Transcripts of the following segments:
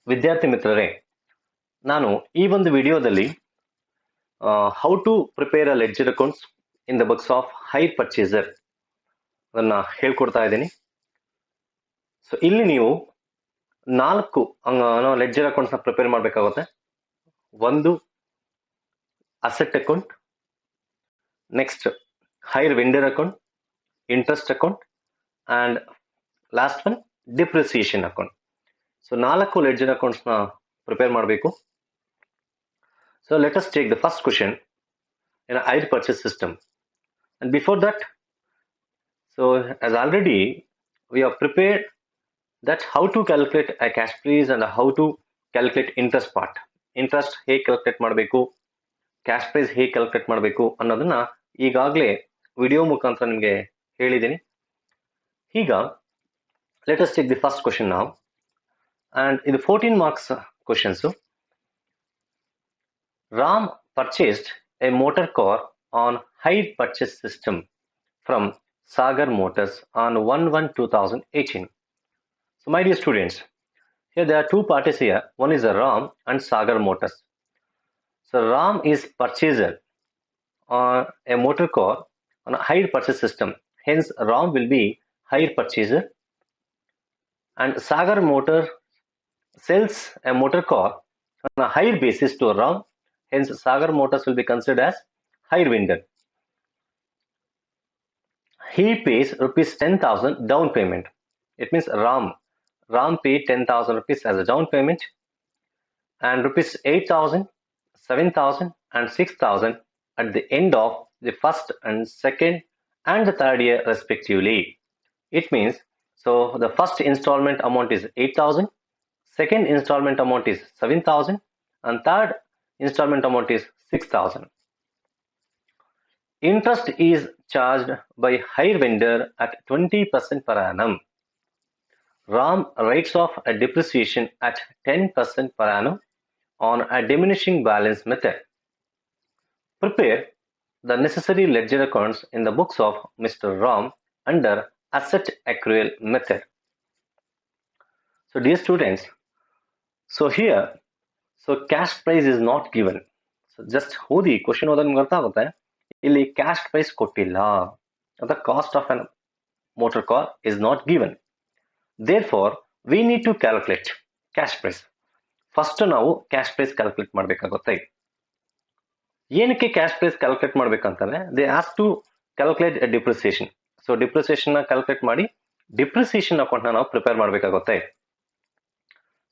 ವಿದ್ಯಾರ್ಥಿ ಮಿತ್ರರೇ, ನಾನು ಈ ಒಂದು ವಿಡಿಯೋದಲ್ಲಿ how to prepare a ledger accounts in the books of hire purchaser ಅದನ್ನ ಹೇಳ್ಕೊಡ್ತಾ ಇದ್ದೀನಿ. ಸೊ ಇಲ್ಲಿ ನೀವು 4 ಲೆಡ್ಜರ್ ಅಕೌಂಟ್ಸ್ ನ ಪ್ರಿಪೇರ್ ಮಾಡಬೇಕಾಗುತ್ತೆ. ಒಂದು asset account, next hire vendor account, interest account and last one depreciation account. So 4 ledger accounts ನ prepare ಮಾಡಬೇಕು. So let us take the first question in a hire purchase system. And before that, so as already we have prepared that how to calculate a cash price and how to calculate interest part. Interest ಹೇಗೆ calculate ಮಾಡಬೇಕು, cash prize ಹೇಗೆ calculate ಮಾಡಬೇಕು ಅನ್ನೋದನ್ನ ಈಗಾಗಲೇ video ಮುಖಾಂತರ ನಿಮಗೆ ಹೇಳಿದ್ದೀನಿ. ಈಗ let us take the first question now. And ಇದು 14 marks questions. Ram purchased a motor car on hire purchase system from Sagar Motors on 1/1/2018. So my dear students, here there are two parties here. One is Ram and Sagar Motors. So Ram is purchaser on a motor car on a hire purchase system. Hence Ram will be hire purchaser, and Sagar Motor sells a motor car on a hire basis to Ram. Hence Sagar Motors will be considered as hire vendor. He pays rupees 10,000 down payment. It means Ram paid 10,000 rupees as a down payment, and rupees 8,000, 7,000 and 6,000 at the end of the first and second and the third year respectively. It means, so the first installment amount is 8,000, second installment amount is 7,000 and third installment amount is 6,000. Interest is charged by hire vendor at 20% per annum. Ram writes off a depreciation at 10% per annum on a diminishing balance method. Prepare the necessary ledger accounts in the books of Mr. Ram under asset accrual method. So dear students, so here, so cash price is not given. So just ಓದಿ question ಓದೋದು ನಿಮ್ಗೆ ಅರ್ಥ ಆಗುತ್ತೆ. ಇಲ್ಲಿ cash prize ಕೊಟ್ಟಿಲ್ಲ. The cost of a motor car is not given. Therefore, we need to calculate cash price. First ನಾವು cash price calculate ಮಾಡಬೇಕಾಗುತ್ತೆ. ಏನಕ್ಕೆ ಕ್ಯಾಶ್ ಪ್ರೈಸ್ ಕ್ಯಾಲ್ಕುಲೇಟ್ ಮಾಡ್ಬೇಕಂತಂದ್ರೆ they ask to calculate depreciation. So depreciation ನ calculate ಮಾಡಿ depreciation account ನ ನಾವು prepare ಮಾಡಬೇಕಾಗುತ್ತೆ.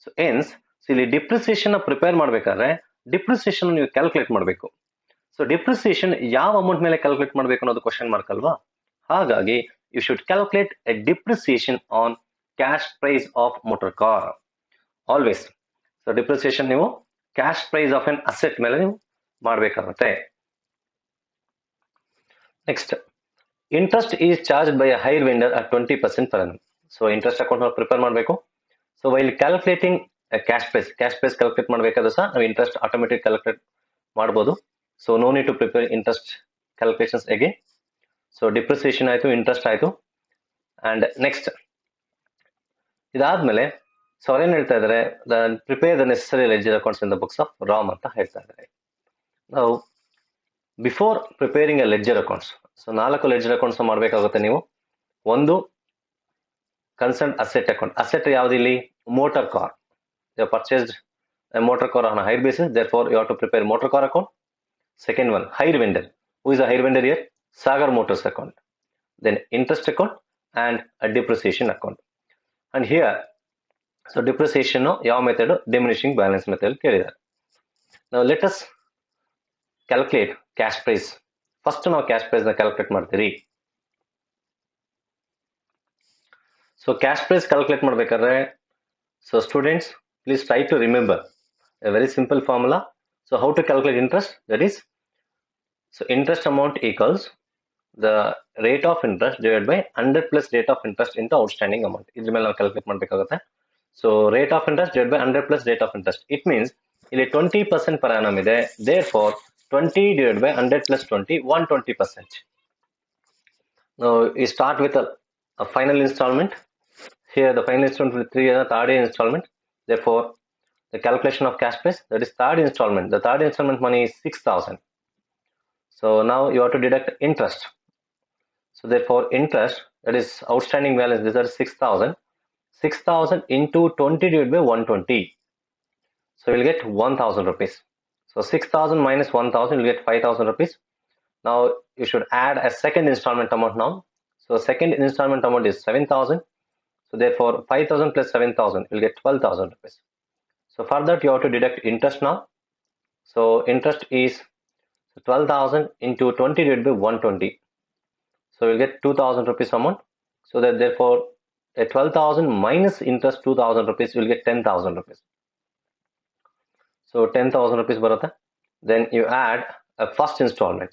So ಎನ್ಸ್ ಇಲ್ಲಿ ಡಿಪ್ರಿಸಿಯೇಷನ್ ನ ಪ್ರಿಪೇರ್ ಮಾಡಬೇಕಾದ್ರೆ ಡಿಪ್ರಿಸಿಯೇಷನ್ ನೀವು ಕ್ಯಾಲ್ಕುಲೇಟ್ ಮಾಡಬೇಕು. ಸೊ ಡಿಪ್ರಿಸಿಯೇಷನ್ ಯಾವ ಅಮೌಂಟ್ ಮೇಲೆ ಕ್ಯಾಲ್ಕುಲೇಟ್ ಮಾಡಬೇಕು ಅನ್ನೋದು ಕ್ವಶನ್ ಮಾರ್ಕ್ ಅಲ್ವಾ. ಹಾಗಾಗಿ you should calculate a depreciation on cash price of motor car always. So depreciation ನೀವು cash price of an asset ಮೇಲೆ ನೀವು ಮಾಡಬೇಕಾಗುತ್ತೆ. Next, interest is charge by hire vendor at 20% per annum. So interest account ನಾವು prepare ಮಾಡಬೇಕು. So while calculating cash price calculate ಮಾಡಬೇಕಾದ್ರೂ ಸಹ ನಾವು interest automatic calculate ಮಾಡಬಹುದು. So no need to prepare interest calculations again. So depreciation ಆಯಿತು, interest ಆಯಿತು. And next ಇದಾದ್ಮೇಲೆ so ಅವ್ರೇನ್ ಹೇಳ್ತಾ ಇದ್ದಾರೆ, prepare the necessary ledger accounts in the books of Ram ಅಂತ ಹೇಳ್ತಾ ಇದ್ದಾರೆ. ನಾವು before preparing a ledger accounts, so 4 ledger accounts ಮಾಡಬೇಕಾಗುತ್ತೆ ನೀವು. ಒಂದು ಕನ್ಸರ್ನ್ ಅಸೆಟ್ ಅಕೌಂಟ್. ಅಸೆಟ್ ಯಾವ್ದಿಲ್ಲಿ? Motor car. You purchased a motor car on a hire basis, therefore you have to prepare motor car account. Second one, hire vendor. Who is a hire vendor here? Sagar Motors account. Then interest account and a depreciation account. And here, so depreciation ಯಾವ method? Diminishing balance method ಕೇಳಿದ್ದಾರೆ. Now let us calculate cash price. First ನಾವು cash price ನ calculate ಮಾಡ್ತೀರಿ. So cash price calculate ಮಾಡ್ಬೇಕಾದ್ರೆ, so students please try to remember a very simple formula. So how to calculate interest? That is, so interest amount equals the rate of interest divided by 100 plus rate of interest into outstanding amount. ಇದ್ರ ಮೇಲೆ ನಾವು calculate ಮಾಡಬೇಕಾಗುತ್ತೆ. So rate of interest divide by 100 plus rate of interest. It means ಇಲ್ಲಿ 20% per annum ಇದೆ. Therefore 20 divided by 100 plus 20, 120%. Now we start with a final installment. Here the final installment will be 3 year third year installment. Therefore the calculation of cash price, that is third installment. The third installment money is 6,000. So now you have to deduct interest. So therefore interest, that is outstanding balance, this is 6,000. 6,000 into 20 divided by 120. So you'll get 1,000 rupees. So 6,000 minus 1,000, you'll get 5,000 rupees. Now you should add a second installment amount now. So second installment amount is 7,000. So therefore 5,000 plus 7,000, you'll get 12,000 rupees. So for that you have to deduct interest now. So interest is 12,000 into 20 divided by 120. So you'll get 2,000 rupees amount. So that therefore a 12,000 minus interest 2,000 rupees, you'll get 10,000 rupees. So 10,000 rupees barata. Then you add a first installment.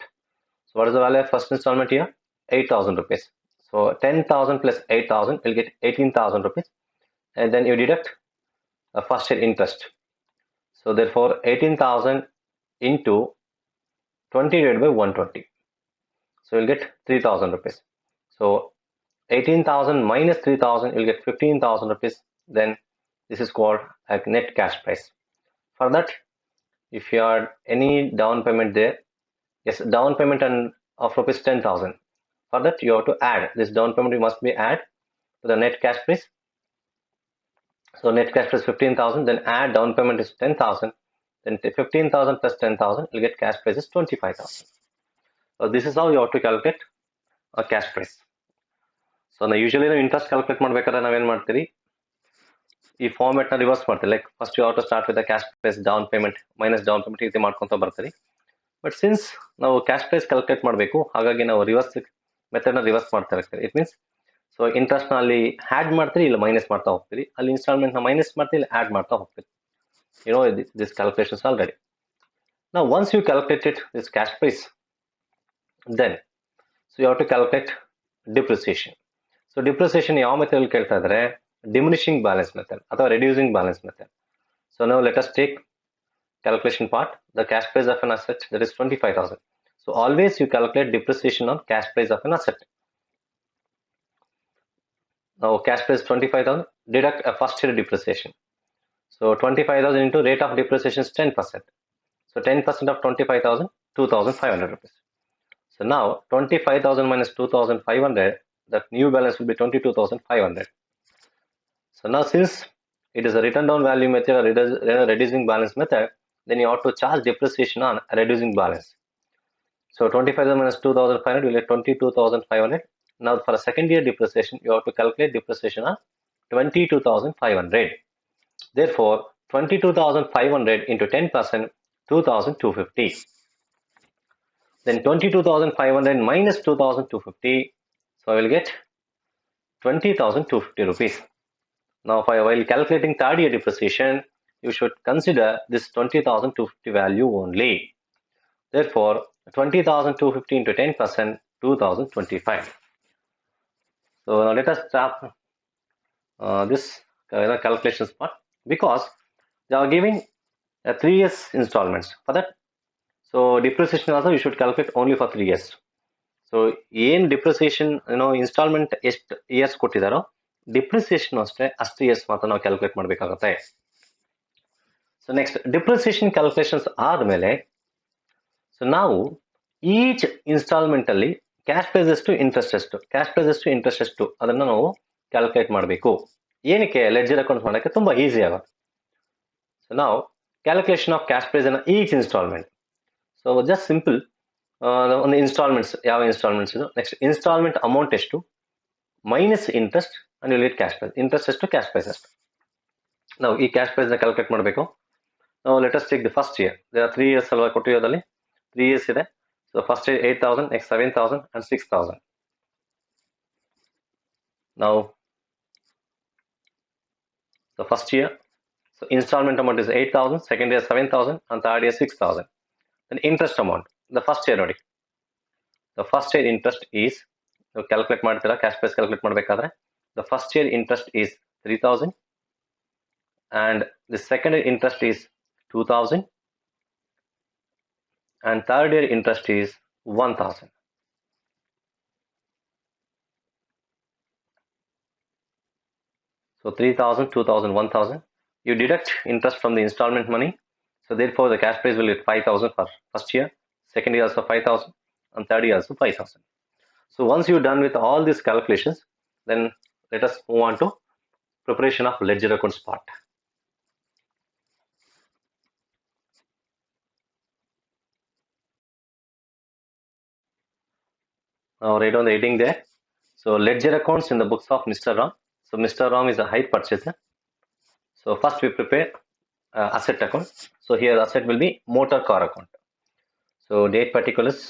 So what is the value of first installment here? 8,000 rupees. So 10,000 plus 8,000 will get 18,000 rupees. And then you deduct a first year interest. So therefore 18,000 into 20 divided by 120. So you'll get 3,000 rupees. So 18,000 minus 3,000, you'll get 15,000 rupees. Then this is called a net cash price. For that, if you had any down payment there, yes, down payment of rupees 10,000. For that, you have to add this down payment. You must be add to the net cash price. So net cash price 15,000. Then add down payment is 10,000. Then 15,000 plus 10,000, you'll get cash price is 25,000. So this is how you have to calculate a cash price. So now usually the interest calculate ಮಾಡಬೇಕಾದ್ರೆ ನಾವೇನ್ ಮಾಡ್ತೀವಿ, ಈ format ನ reverse ಮಾಡ್ತೀವಿ. Like first you have to start with the cash price down payment minus down payment ಈ ರೀತಿ ಮಾಡ್ಕೊಂತ ಬರ್ತೀವಿ. ಬಟ್ ಸಿನ್ಸ್ ನಾವು ಕ್ಯಾಶ್ ಪ್ರೈಸ್ ಕ್ಯಾಲ್ಕುಲೇಟ್ ಮಾಡಬೇಕು, ಹಾಗಾಗಿ ನಾವು ರಿವರ್ಸ್ ಮೆಥಡ್ ನ ರಿವರ್ಸ್ ಮಾಡ್ತಾ ಇರ್ತೀವಿ. ಇಟ್ ಮೀನ್ಸ್ ಸೊ ಇಂಟ್ರೆಸ್ಟ್ ನ ಅಲ್ಲಿ ಆಡ್ ಮಾಡ್ತೀರಿ, ಇಲ್ಲ ಮೈನಸ್ ಮಾಡ್ತಾ ಹೋಗ್ತೀರಿ. ಅಲ್ಲಿ ಇನ್ಸ್ಟಾಲ್ಮೆಂಟ್ ನ ಮೈನಸ್ ಮಾಡ್ತೀರಿ, ಇಲ್ಲಿ ಆಡ್ ಮಾಡ್ತಾ ಹೋಗ್ತೀರಿ. You know this calculations already. Now once you calculated this cash price, then so you have to calculate depreciation. So depreciation ಯಾವ ಮೆಥಡ್ ಅಲ್ಲಿ ಕೇಳ್ತಾ ಇದ್ದಾರೆ? Diminishing balance method ಅಥವಾ reducing balance method. So now let us take calculation part. The cash price of an asset, that is 25,000. So always you calculate depreciation on cash price of an asset. Now cash price 25,000, deduct a first year depreciation. So 25,000 into rate of depreciation is 10%. So 10% of 25,000, 2,500 rupees. So now 25,000 minus 2,500, that new balance will be 22,500. So now since it is a written down value method or reducing balance method, then you have to charge depreciation on a reducing balance. So 25,000 minus 2,500 will get 22,500. Now for a second year depreciation, you have to calculate depreciation on 22,500. Therefore 22,500 into 10%, 2,250. Then 22,500 minus 2,250, so I will get 20,250 rupees. Now while calculating third year depreciation, you should consider this 20,250 value only. Therefore 20,250 into 10%, 2,025. So now let us start this calculations part, because they are giving 3 years installments. For that, so depreciation also you should calculate only for 3 years. So ಏನ್ depreciation instalment ಎಷ್ಟು years ಕೊಟ್ಟಿದಾರೋ, depreciation ಅಷ್ಟೇ ಅಷ್ಟು years ಮಾತ್ರ ನಾವು calculate ಮಾಡಬೇಕಾಗುತ್ತೆ. So next depreciation calculations ಆದ್ಮೇಲೆ so ನಾವು each instalment ಅಲ್ಲಿ ಕ್ಯಾಶ್ ಪ್ರೈಸ್ ಎಷ್ಟು, ಇಂಟ್ರೆಸ್ಟ್ ಎಷ್ಟು, ಕ್ಯಾಶ್ ಪ್ರೈಸ್ ಎಷ್ಟು, ಇಂಟ್ರೆಸ್ಟ್ ಎಷ್ಟು, ಅದನ್ನ ನಾವು ಕ್ಯಾಲ್ಕುಲೇಟ್ ಮಾಡಬೇಕು. ಏನಕ್ಕೆ? ಲೆಡ್ಜರ್ ಅಕೌಂಟ್ ಮಾಡೋಕ್ಕೆ ತುಂಬಾ ಈಸಿ ಆಗುತ್ತೆ. ಸೊ ನಾವು ಕ್ಯಾಲ್ಕುಲೇಷನ್ ಆಫ್ ಕ್ಯಾಶ್ ಪ್ರೈಸ್ ಅನ್ನ each instalment. So just simple ಒಂದು ಇನ್ಸ್ಟಾಲ್ಮೆಂಟ್ಸ್, ಯಾವ ಇನ್ಸ್ಟಾಲ್ಮೆಂಟ್ಸ್ ಇದು, ನೆಕ್ಸ್ಟ್ ಇನ್ಸ್ಟಾಲ್ಮೆಂಟ್ ಅಮೌಂಟ್ ಎಷ್ಟು minus interest and you get cash price. Interest ಎಷ್ಟು, ಕ್ಯಾಶ್ ಪ್ರೈಸ್ ಎಷ್ಟು. ನಾವು ಈ ಕ್ಯಾಶ್ ಪ್ರೈಸ್ ನ ಕ್ಯಾಲ್ಕುಲೇಟ್ ಮಾಡಬೇಕು. ನಾವು let us take the first year. 3 years ಅಲ್ವಾ ಕೊಟ್ಟಿರೋದಲ್ಲಿ, 3 years ಇದೆ. So first year 8,000, next 7,000 and 6,000. ನಾವು the first year, so installment amount is 8,000, second year 7,000 and third year 6,000. Then interest amount, the first year ನೋಡಿ, the first year interest is, calculate ಮಾಡ್ತೀರಾ cash price calculate ಮಾಡಬೇಕಾದ್ರೆ, the first year interest is 3,000 and the second year interest is 2,000 and third year interest is 1,000. So 3,000, 2,000, 1,000. you deduct interest from the installment money. So therefore, the cash price will be 5,000 for first year, second year also 5,000, and third year also 5,000. So once you're done with all these calculations, then let us move on to preparation of ledger accounts part. Now write on the heading there. So ledger accounts in the books of Mr. Ram. So Mr. Ram is a hire purchaser. So first we prepare asset account. So here asset will be motor car account. So date particulars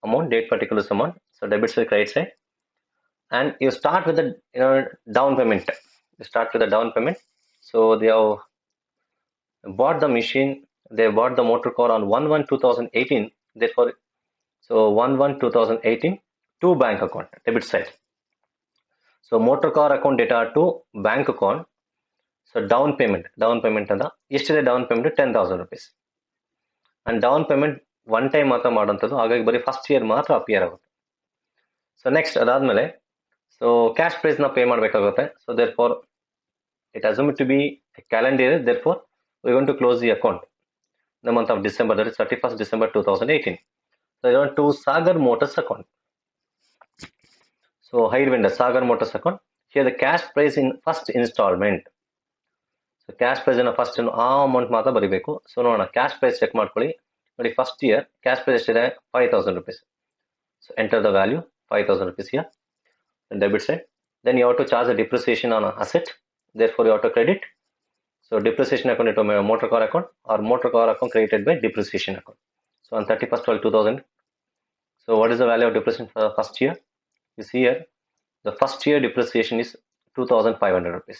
amount, So debit side, credit side, and you start with the down payment. You start with the down payment. So they have bought the machine. They bought the motor car on 1/1/2018. Therefore, so 1/1/2018 to bank account debit side. So motor car account data to bank account. So down payment and yesterday down payment 10,000 rupees. And down payment one time ಮಾತ್ರ ಮಾಡೋಂಥದ್ದು, ಹಾಗಾಗಿ ಬರೀ first year ಮಾತ್ರ appear ಆಗುತ್ತೆ. So next ಅದಾದ್ಮೇಲೆ so cash price ನ pay ಮಾಡಬೇಕಾಗುತ್ತೆ. So therefore it assumed to be a calendar year, therefore we want to close the account in the month of December, that is 31st December 2018. So I want to Sagar Motors account. So hire vendor Sagar Motors account. Here the cash price in first installment. So cash price in first ಆ amount ಮಾತ್ರ ಬರೀಬೇಕು. So ನೋಡೋಣ, cash prize check ಮಾಡ್ಕೊಳ್ಳಿ. ನೋಡಿ, first year cash prize ಎಷ್ಟಿದೆ? 5,000 rupees. So enter the value 5,000 rupees here, and debit side. Then you have to charge a depreciation on an asset. Therefore, you have to credit. So depreciation account into motor car account, or motor car account created by depreciation account. So on 31st 12 2000. So what is the value of depreciation for the first year? You see here, the first year depreciation is 2,500 rupees.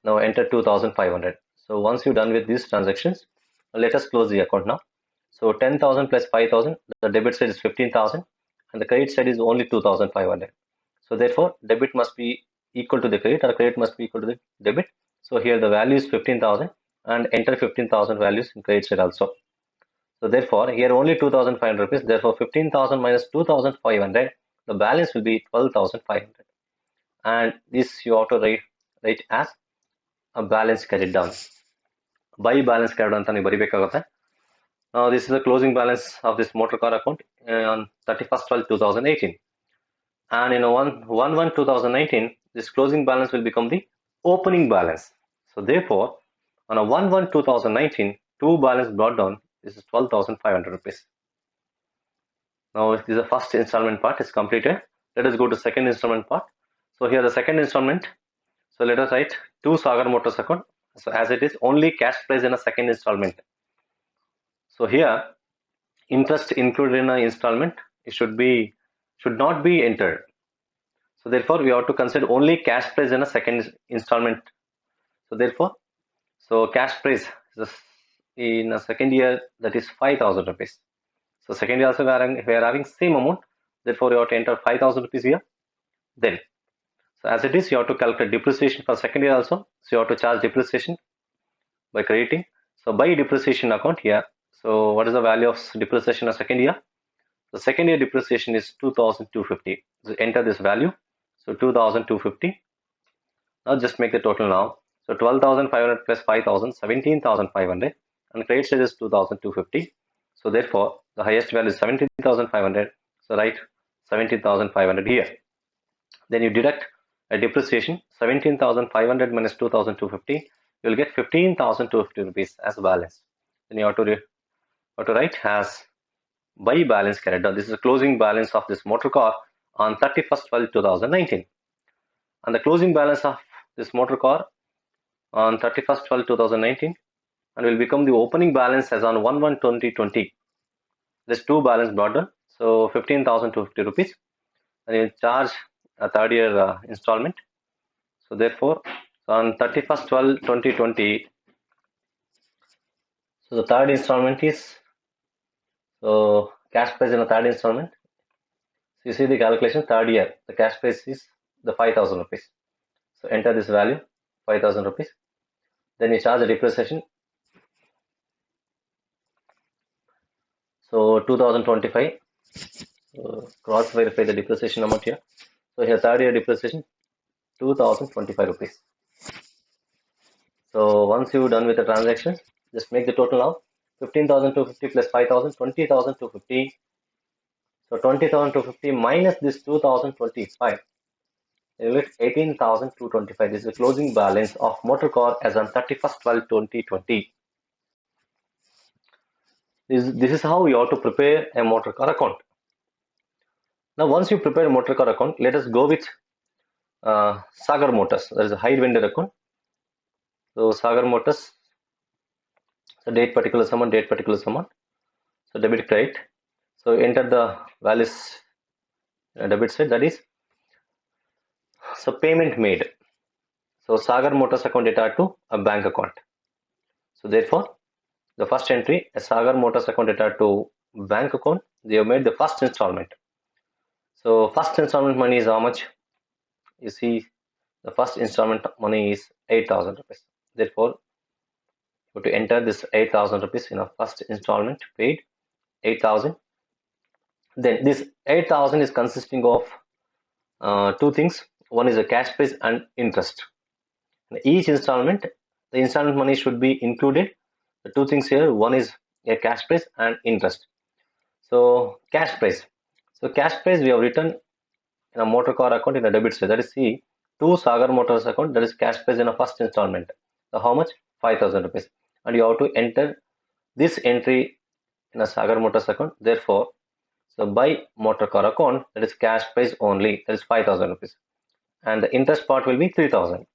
Now enter 2,500. So once you're done with these transactions, let us close the account now. So 10,000 plus 5,000, the debit side is 15,000, and the credit side is only 2,500. So therefore, debit must be equal to the credit, or credit must be equal to the debit. So here the value is 15,000, and enter 15,000 values in credit side also. So therefore, here only 2,500 rupees. Therefore, 15,000 minus 2,500, the balance will be 12,500. And this you have to write as a balance carried down. By balance carried down ಅಂತ ನೀವು ಬರಿಬೇಕಾಗುತ್ತೆ. Now this is the closing balance of this motor car account on 31st 12 2018. And 1/1/2019, this closing balance will become the opening balance. So therefore, on a 1/1/2019, two balance brought down, this is 12,500 rupees. Now this is the first installment part is completed. Let us go to second installment part. So here the second installment. So let us write to Sagar Motors account. So as it is only cash price in a second installment. So here interest included in an installment, it should not be entered. So therefore we have to consider only cash price in a second installment. So therefore, so cash price in a second year, that is 5,000 rupees. So second year also we are having same amount. Therefore you have to enter 5,000 rupees here. Then, so as it is, you have to calculate depreciation for second year also. So you have to charge depreciation by crediting. So by depreciation account here. So what is the value of depreciation of second year? The second year depreciation is 2,250. So enter this value. So 2,250. Now just make the total now. So 12,500 plus 5,000, 17,500, and credit side is 2,250. So therefore, the highest value is 17,500. So write 17,500 here. Then you deduct a depreciation, 17,500 minus 2,250. You will get 15,250 rupees as balance. Then you have to write as by balance carried down. This is the closing balance of this motor car on 31st 12 2019. And the closing balance of this motor car on 31st 12 2019 and will become the opening balance as on 1/1/2020. There's two balance brought down. So 15,250 rupees. And you charge a third year installment. So therefore, on 31st 12 2020, so the third installment is, so cash price in a third installment. So you see the calculation, third year, the cash price is the 5,000 rupees. So enter this value, 5,000 rupees. Then you charge the depreciation. So 2025, cross verify the depreciation amount here. So here third year depreciation, 2,025 rupees. So once you're done with the transaction, just make the total now. 15,250 plus 5,000, 20,250. So 20,250 minus this 2,025. You will get 18,225. This is the closing balance of motor car as on 31st 12 2020. This is how you have to prepare a motor car account. Now once you prepare a motor car account, let us go with Sagar Motors. There is a hire vendor account. So Sagar Motors, so date particular sum, date particular sum. So debit credit. So enter the values debit side, that is so payment made. So Sagar Motors account data to a bank account. So therefore the first entry, a Sagar Motors account data to bank account, they have made the first installment. So first installment money is how much? You see the first installment money is 8,000 rupees. Therefore you have to enter this 8,000 rupees in a first installment paid 8,000. Then this 8,000 is consisting of two things. One is a cash price and interest. In each installment, the installment money should be included. The two things here, one is a cash price and interest. So cash price. So cash price we have written in a motor car account in a debit side. That is see to Sagar Motors account. That is cash price in a first installment. So how much? 5,000 rupees. And you have to enter this entry in a Sagar Motors account. Therefore, so by motor car account, that is cash price only. That is 5,000 rupees. And the interest part will be 3,000.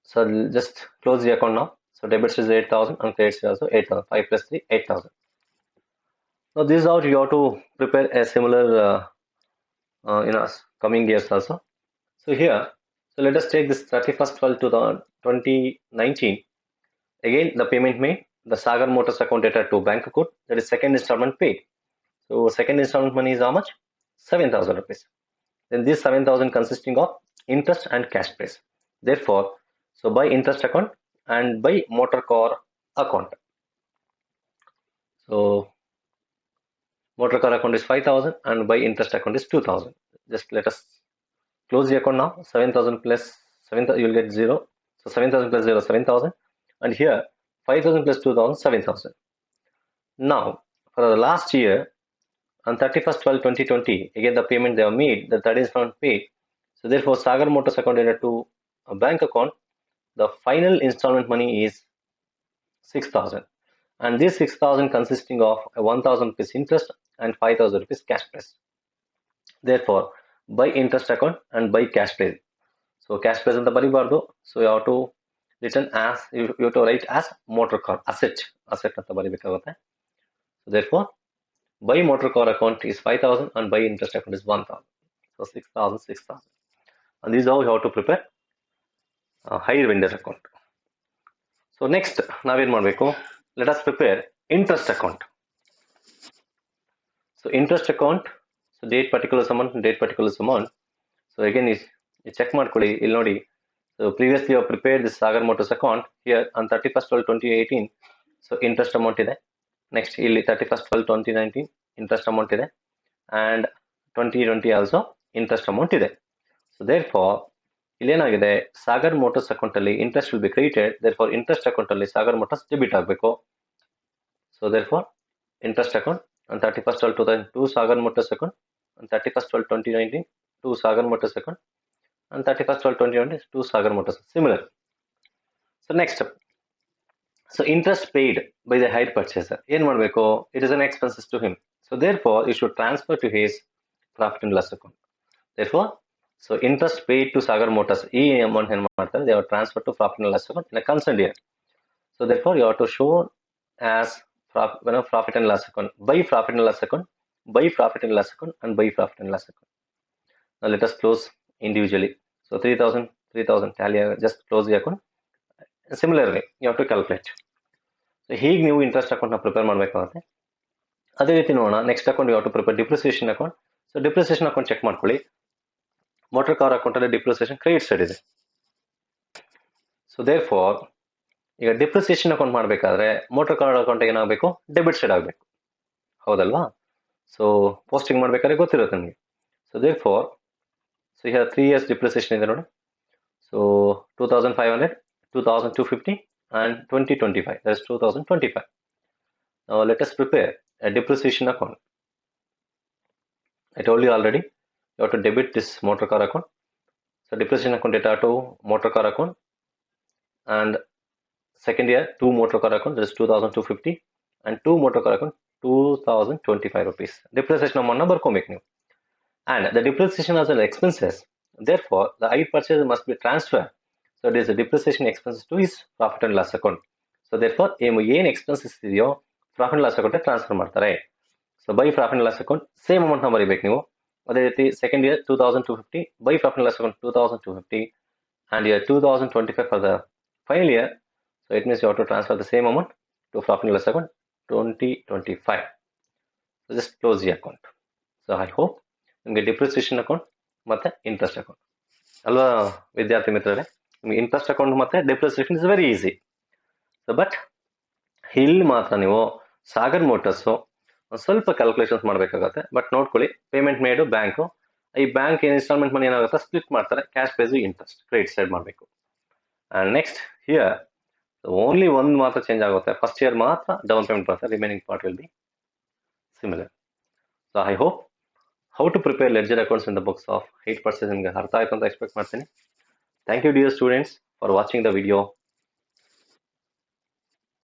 So just close the account now. So debits is 8,000 and credits is also 8,000. 5 plus 3, 8,000. Now this is how you have to prepare a similar coming years also. So here, so let us take this 31st 12 2019. Again, the payment made, the Sagar Motors account data to bank account, that is second installment paid. So second installment money is how much? 7,000 rupees. Then this 7,000 consisting of interest and cash price. Therefore, so by interest account and by motor car account. So motor car account is 5,000 and by interest account is 2,000. Just let us close the account now. 7,000 plus 7,000, you will get 0. So 7,000 plus 0, 7,000. And here 5,000 plus 2,000, 7,000. Now for the last year on 31st 12 2020, again the payment they have made, the third installment paid. So therefore Sagar Motors account data to a bank account, the final installment money is 6,000. And this 6,000 consisting of a 1,000 rupees interest and 5,000 rupees cash price. Therefore, by interest account and by cash price. So cash price anta baribardu. So you have to written as you have to write as motor car asset anta baribekagutte. So therefore, by motor car account is 5,000 and by interest account is 1,000. So 6,000, 6,000. And this is how you have to prepare a hire vendor account. So next, naven ಮಾಡಬೇಕು, let us prepare interest account. So interest account, so date particular amount. So again is check ಮಾಡ್ಕೊಳ್ಳಿ ಇಲ್ಲಿ ನೋಡಿ. So previously you have prepared this Sagar Motors account. Here on 31st 12 2018, so interest amount ಇದೆ. Next ಇಲ್ಲಿ 31st 12 2019 interest amount ಇದೆ, and 2020 also interest amount ಇದೆ. So therefore ಇಲ್ಲಿ ಏನಾಗಿದೆ, Sagar Motors account ಅಲ್ಲಿ interest will be created. Therefore interest account ಅಲ್ಲಿ Sagar Motors debit ಆಗಬೇಕು. So therefore interest account on 31st 12 2002 Sagar Motors account, on 31st 12 2019 to Sagar Motors account, and 31st 12 2020 to Sagar Motors. Similar. So next, so interest paid by the hire purchaser, ಏನು ಮಾಡಬೇಕು, it is an expenses to him. So therefore you should transfer to his profit and loss account. Therefore, so interest paid to Sagar Motors, ಈ amount ಏನು ಮಾಡ್ತಾರೆ, they have transferred to profit and loss account in a concerned year. So therefore you have to show as profit and loss account, by profit and loss account, by profit and loss account, and by profit and loss account. Now let us close individually. So 3,000 tally, just close the account. Similarly you have to calculate. So ಹೀಗೆ ನೀವು interest account ನ prepare ಮಾಡಬೇಕಾಗುತ್ತೆ. ಅದೇ ರೀತಿ ನೋಡೋಣ, next account you have to prepare depreciation account. So depreciation account check ಮಾಡ್ಕೊಳ್ಳಿ. Motor car account ಅಲ್ಲಿ depreciation credit side ಇದೆ. ಸೊ ದೇರ್ ಫಾರ್ ಈಗ ಡಿಪ್ರಿಸಿಯೇಷನ್ ಅಕೌಂಟ್ ಮಾಡಬೇಕಾದ್ರೆ ಮೋಟರ್ ಕಾರ್ ಅಕೌಂಟ್ ಏನಾಗಬೇಕು, ಡೆಬಿಟ್ ಸೈಡ್ ಆಗಬೇಕು, ಹೌದಲ್ವಾ? ಸೊ ಪೋಸ್ಟಿಂಗ್ ಮಾಡ್ಬೇಕಾದ್ರೆ ಗೊತ್ತಿರುತ್ತೆ ನಿಮಗೆ. ಸೊ ದೇರ್ ಫಾರ್ ಸೊ ಈಗ 3 years ಡಿಪ್ರಿಸಿಯೇಷನ್ ಇದೆ ನೋಡಿ. So 2500, 2250 and 2025, that is 2025. Now let us prepare a depreciation account. I told you already, you have to debit this motor car account. So depreciation account data to motor car account, and second year 2 motor car account, that is 2250, and 2 motor car account 2025 rupees. Depreciation amount number ko make new. And the depreciation as an expenses, therefore the hire purchase must be transferred. So it is the depreciation expenses to his profit and loss account. So therefore ಏನು expenses ಇದೆಯೋ profit and loss account transfer ಮಾಡ್ತಾರೆ. So by profit and loss account same amount ನ ಬರೀಬೇಕು ನೀವು. ಅದೇ ರೀತಿ second year 2250 by profit and loss account 2250 and year 2025 for the final year. So it means you have to transfer the same amount to profit and loss account 2025. So just close the account. So I hope ನಿಮಗೆ depreciation account ಮತ್ತೆ interest account ಅಲ್ವಾ ವಿದ್ಯಾರ್ಥಿ ಮಿತ್ರರೇ, ನಿಮಗೆ interest account ಮತ್ತೆ depreciation is very easy. So but ಇಲ್ಲಿ ಮಾತ್ರ ನೀವು ಸಾಗರ್ ಮೋಟರ್ಸು ಸ್ವಲ್ಪ ಕ್ಯಾಲ್ಕುಲೇಷನ್ಸ್ ಮಾಡಬೇಕಾಗತ್ತೆ. ಬಟ್ ನೋಡ್ಕೊಳ್ಳಿ, ಪೇಮೆಂಟ್ ಮೇಡು ಬ್ಯಾಂಕು, ಈ ಬ್ಯಾಂಕ್ ಇನ್ಸ್ಟಾಲ್ಮೆಂಟ್ ಮನಿ ಏನಾಗುತ್ತೆ ಸ್ಪ್ಲಿಟ್ ಮಾಡ್ತಾರೆ, cash base interest credit side ಮಾಡಬೇಕು. ಅಂಡ್ ನೆಕ್ಸ್ಟ್ ಹಿಯರ್ ಓನ್ಲಿ ಒಂದು ಮಾತ್ರ ಚೇಂಜ್ ಆಗುತ್ತೆ, ಫಸ್ಟ್ ಇಯರ್ ಮಾತ್ರ ಡೌನ್ ಪೇಮೆಂಟ್ ಬರುತ್ತೆ, remaining part will be similar. So I hope how to prepare ledger accounts in the books of 8% ನಿಮಗೆ ಅರ್ಥ ಆಯ್ತು ಅಂತ ಎಕ್ಸ್ಪೆಕ್ಟ್ ಮಾಡ್ತೀನಿ. Thank you dear students for watching the video.